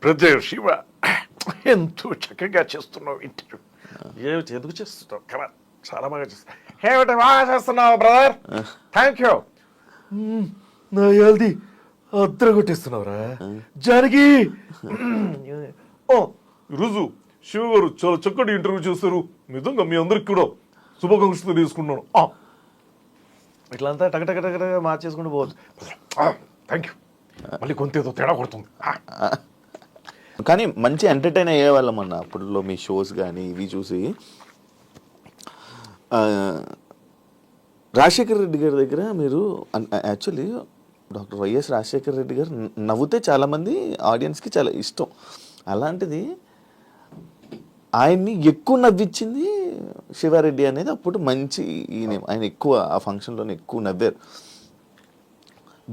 Brother Shiva, ఎంతో చక్కగా చేస్తున్నావు ఇంటర్వ్యూ. ఎందుకు చేస్తున్నావు కదా, చాలా బాగా చేస్తావు. ఏమిటి బాగా చేస్తున్నావు బ్రదర్, థ్యాంక్ యూ. నా యాల్ది అద్దర కొట్టేస్తున్నావురా జానకి. ఓ, ఈరోజు శివ గారు చాలా చక్కటి ఇంటర్వ్యూ చేస్తారు. నిజంగా మీ అందరికి కూడా శుభాకాంక్షలు తెలియజేసుకున్నాను. ఇట్లా అంతా టక మార్చేసుకుంటూ పోవచ్చు. Thank you. మళ్ళీ కొంత ఏదో తేడా కొడుతుంది. కానీ మంచి ఎంటర్టైన్ అయ్యేవాళ్ళం అన్న అప్పుడులో మీ షోస్ కానీ ఇవి చూసి. రాజశేఖర్ రెడ్డి గారి దగ్గర మీరు actually doctor YS Rajasekhar Reddy గారు నవ్వుతే చాలామంది ఆడియన్స్కి చాలా ఇష్టం. అలాంటిది ఆయన్ని ఎక్కువ నవ్వించింది శివారెడ్డి అనేది అప్పుడు మంచి ఈయన, ఆయన ఎక్కువ ఆ ఫంక్షన్లోనే ఎక్కువ నవ్వారు.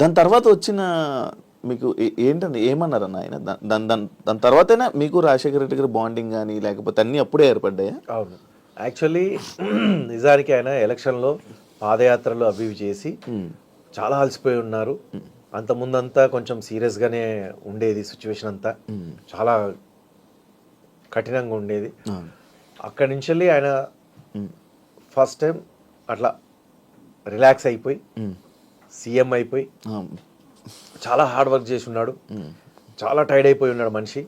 దాని తర్వాత వచ్చిన మీకు ఏంటంటే ఏమన్నారన్న ఆయన? దాని తర్వాతైనా మీకు రాజశేఖర రెడ్డి గారి బాండింగ్ కానీ లేకపోతే అన్నీ అప్పుడే ఏర్పడ్డాయా? అవును, యాక్చువల్లీ నిజానికి ఆయన ఎలక్షన్లో పాదయాత్రలు అవి ఇవి చేసి చాలా అలసిపోయి ఉన్నారు. అంత ముందంతా కొంచెం సీరియస్గానే ఉండేది సిచ్యువేషన్ అంతా, చాలా కఠినంగా ఉండేది. అక్కడి నుంచి వెళ్ళి ఆయన ఫస్ట్ టైం అట్లా రిలాక్స్ అయిపోయి సీఎం అయిపోయి చాలా హార్డ్ వర్క్ చేసి ఉన్నాడు. చాలా టైర్డ్ అయిపోయి ఉన్నాడు మనిషి.